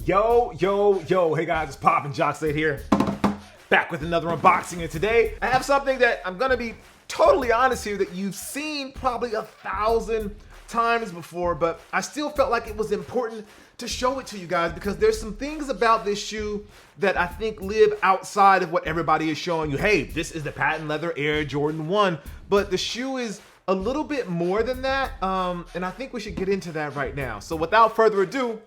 Yo, hey guys, it's Pop and Jacques Slade here. Back with another unboxing, and today I have something that I'm gonna be totally honest here that you've seen probably 1,000 times before, but I still felt like it was important to show it to you guys because there's some things about this shoe that I think live outside of what everybody is showing you. Hey, this is the patent leather Air Jordan 1, but the shoe is a little bit more than that, and I think we should get into that right now. So without further ado,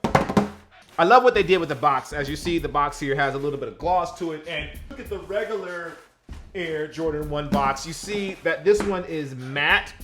I love what they did with the box. As you see, the box here has a little bit of gloss to it, and look at the regular Air Jordan 1 box. You see that this one is matte,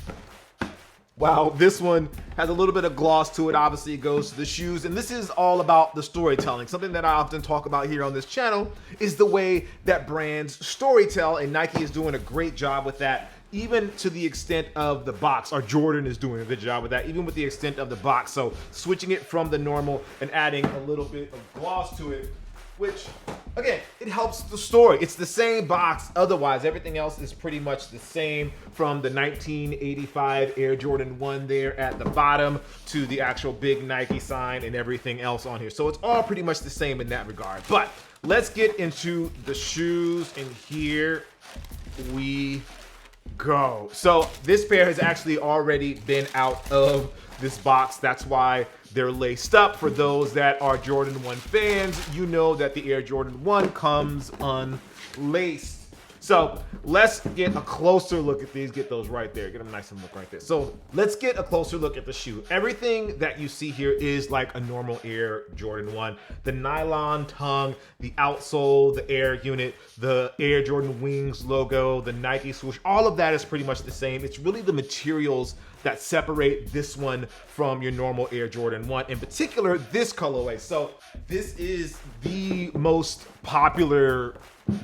while this one has a little bit of gloss to it. Obviously, it goes to the shoes, and this is all about the storytelling. Something that I often talk about here on this channel is the way that brands storytell, and Nike is doing a great job with that, even to the extent of the box. Or Jordan is doing a good job with that, even with the extent of the box. So switching it from the normal and adding a little bit of gloss to it, which, again, it helps the story. It's the same box. Otherwise, everything else is pretty much the same, from the 1985 Air Jordan 1 there at the bottom to the actual big Nike sign and everything else on here. So it's all pretty much the same in that regard. But let's get into the shoes, and here we go. So this pair has actually already been out of this box. That's why they're laced up. For those that are Jordan 1 fans, you know that the Air Jordan 1 comes unlaced. So let's get a closer look at these. Get those right there. Get them nice and look right there. So let's get a closer look at the shoe. Everything that you see here is like a normal Air Jordan 1. The nylon tongue, the outsole, the Air unit, the Air Jordan wings logo, the Nike swoosh, all of that is pretty much the same. It's really the materials that separate this one from your normal Air Jordan 1, in particular this colorway. So this is the most popular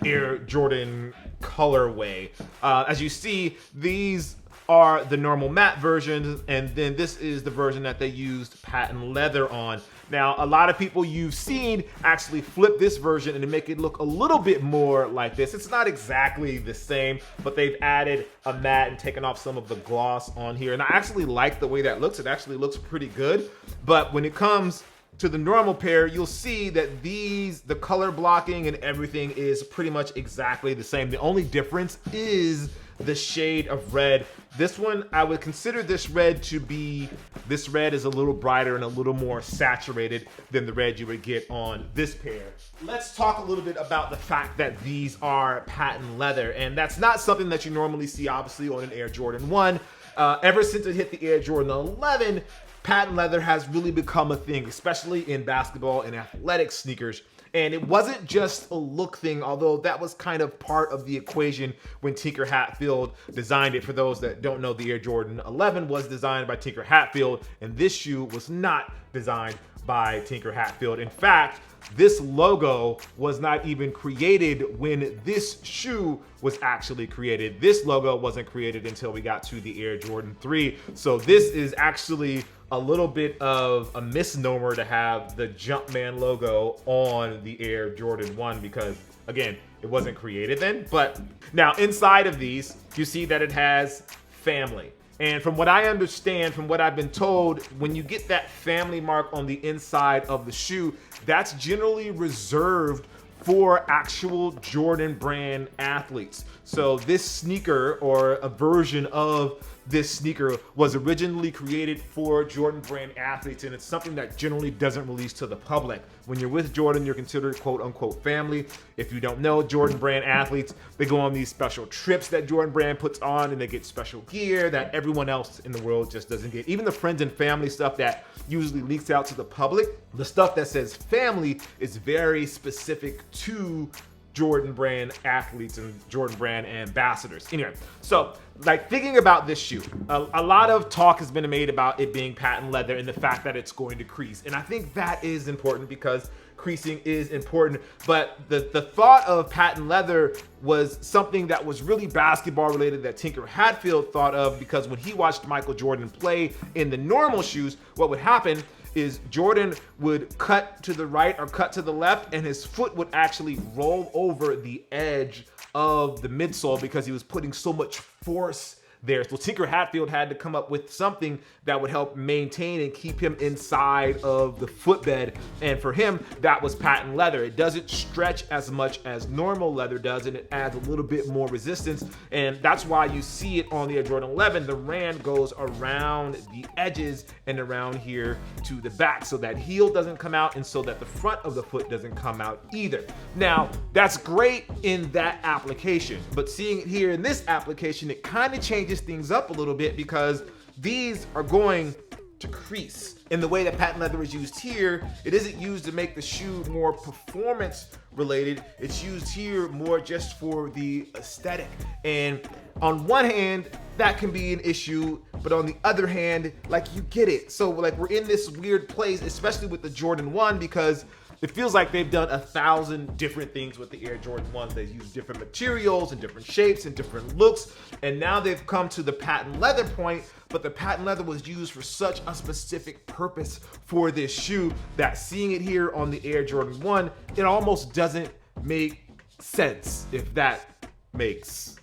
Air Jordan colorway. As you see, these are the normal matte versions, and then this is the version that they used patent leather on. Now, a lot of people you've seen actually flip this version and make it look a little bit more like this. It's not exactly the same, but they've added a matte and taken off some of the gloss on here. And I actually like the way that looks. It actually looks pretty good. But when it comes to the normal pair, you'll see that the color blocking and everything is pretty much exactly the same. The only difference is the shade of red. This one, I would consider this red is a little brighter and a little more saturated than the red you would get on this pair. Let's talk a little bit about the fact that these are patent leather, and that's not something that you normally see, obviously, on an Air Jordan 1. Ever since it hit the Air Jordan 11, patent leather has really become a thing, especially in basketball and athletic sneakers. And it wasn't just a look thing, although that was kind of part of the equation when Tinker Hatfield designed it. For those that don't know, the Air Jordan 11 was designed by Tinker Hatfield, and this shoe was not designed by Tinker Hatfield. In fact, this logo was not even created when this shoe was actually created. This logo wasn't created until we got to the Air Jordan 3. So this is actually a little bit of a misnomer to have the Jumpman logo on the Air Jordan 1 because, again, it wasn't created then. But now inside of these, you see that it has family. And from what I understand, from what I've been told, when you get that family mark on the inside of the shoe, that's generally reserved for actual Jordan brand athletes. So this sneaker, or a version of this sneaker, was originally created for Jordan brand athletes, and it's something that generally doesn't release to the public. When you're with Jordan, you're considered quote unquote family. If you don't know, Jordan brand athletes, they go on these special trips that Jordan brand puts on, and they get special gear that everyone else in the world just doesn't get. Even the friends and family stuff that usually leaks out to the public, the stuff that says family is very specific to Jordan brand athletes and Jordan brand ambassadors. Anyway, so like thinking about this shoe, a lot of talk has been made about it being patent leather and the fact that it's going to crease. And I think that is important because creasing is important. But the thought of patent leather was something that was really basketball related that Tinker Hatfield thought of, because when he watched Michael Jordan play in the normal shoes, what would happen is Jordan would cut to the right or cut to the left, and his foot would actually roll over the edge of the midsole because he was putting so much force there. So Tinker Hatfield had to come up with something that would help maintain and keep him inside of the footbed. And for him, that was patent leather. It doesn't stretch as much as normal leather does, and it adds a little bit more resistance. And that's why you see it on the Air Jordan 11. The rand goes around the edges and around here to the back, so that heel doesn't come out and so that the front of the foot doesn't come out either. Now, that's great in that application, but seeing it here in this application, it kind of changes things up a little bit because these are going to crease. In the way that patent leather is used here, it isn't used to make the shoe more performance related. It's used here more just for the aesthetic. And on one hand, that can be an issue, but on the other hand, like, you get it. So like, we're in this weird place, especially with the Jordan 1, because it feels like they've done 1,000 different things with the Air Jordan 1s. They've used different materials and different shapes and different looks. And now they've come to the patent leather point, but the patent leather was used for such a specific purpose for this shoe that seeing it here on the Air Jordan 1, it almost doesn't make sense, if that makes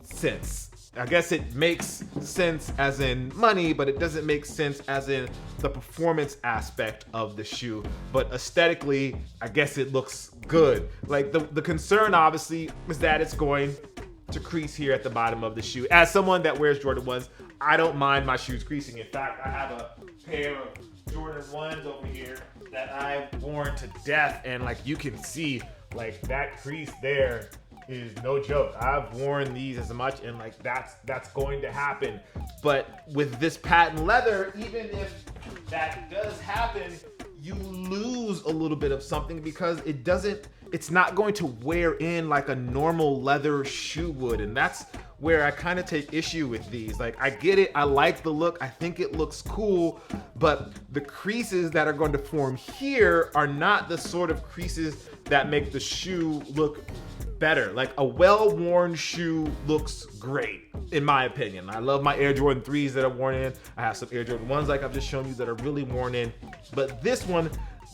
sense. I guess it makes sense as in money, but it doesn't make sense as in the performance aspect of the shoe. But aesthetically, I guess it looks good. Like, the concern obviously is that it's going to crease here at the bottom of the shoe. As someone that wears Jordan 1s, I don't mind my shoes creasing. In fact, I have a pair of Jordan 1s over here that I've worn to death, and like, you can see, like, that crease there is no joke. I've worn these as much, and like, that's going to happen. But with this patent leather, even if that does happen, you lose a little bit of something because it's not going to wear in like a normal leather shoe would. And that's where I kind of take issue with these. Like, I get it, I like the look, I think it looks cool, but the creases that are going to form here are not the sort of creases that make the shoe look better. Like, a well-worn shoe looks great, in my opinion. I love my Air Jordan 3s that are worn in. I have some Air Jordan 1s like I've just shown you that are really worn in. But this one,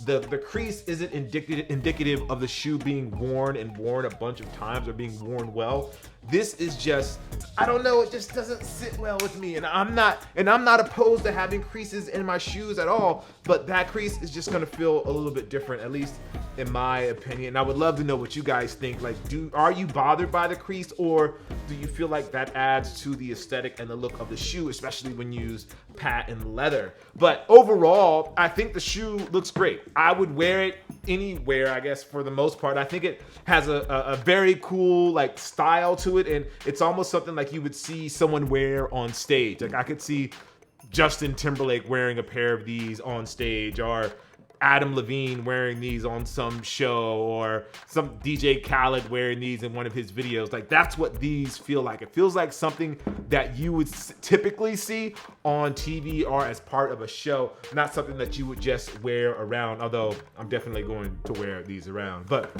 the crease isn't indicative of the shoe being worn a bunch of times or being worn well. This is just, I don't know, it just doesn't sit well with me. And I'm not opposed to having creases in my shoes at all, but that crease is just gonna feel a little bit different, at least in my opinion. I would love to know what you guys think. Like, are you bothered by the crease, or do you feel like that adds to the aesthetic and the look of the shoe, especially when you use patent leather? But overall, I think the shoe looks great. I would wear it anywhere, I guess, for the most part. I think it has a very cool like style to it, and it's almost something like you would see someone wear on stage. Like, I could see Justin Timberlake wearing a pair of these on stage, or Adam Levine wearing these on some show, or some DJ Khaled wearing these in one of his videos. Like, that's what these feel like. It feels like something that you would typically see on TV or as part of a show, not something that you would just wear around, although I'm definitely going to wear these around. But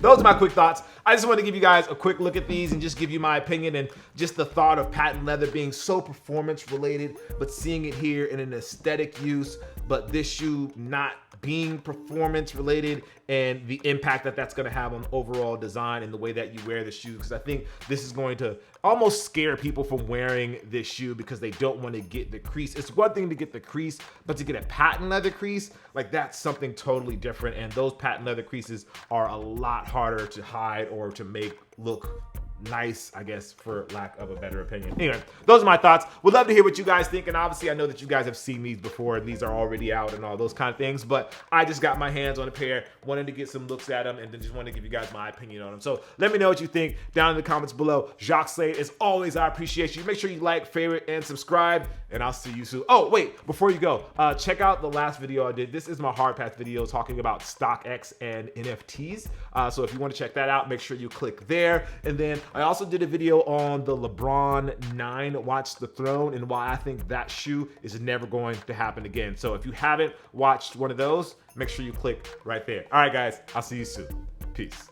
those are my quick thoughts. I just want to give you guys a quick look at these and just give you my opinion, and just the thought of patent leather being so performance related, but seeing it here in an aesthetic use, but this shoe not being performance related, and the impact that that's going to have on overall design and the way that you wear the shoe. Because I think this is going to almost scare people from wearing this shoe because they don't want to get the crease. It's one thing to get the crease, but to get a patent leather crease, like, that's something totally different. And those patent leather creases are a lot harder to hide or to make look nice, I guess, for lack of a better opinion. Anyway, those are my thoughts. Would love to hear what you guys think, and obviously I know that you guys have seen these before and these are already out and all those kind of things, but I just got my hands on a pair, wanted to get some looks at them, and then just wanted to give you guys my opinion on them. So let me know what you think down in the comments below. Jacques Slade, as always, I appreciate you. Make sure you like, favorite, and subscribe, and I'll see you soon. Oh, wait, before you go, check out the last video I did. This is my hard path video talking about StockX and NFTs. So if you want to check that out, make sure you click there. And then I also did a video on the LeBron 9 Watch the Throne and why I think that shoe is never going to happen again. So if you haven't watched one of those, make sure you click right there. All right, guys, I'll see you soon. Peace.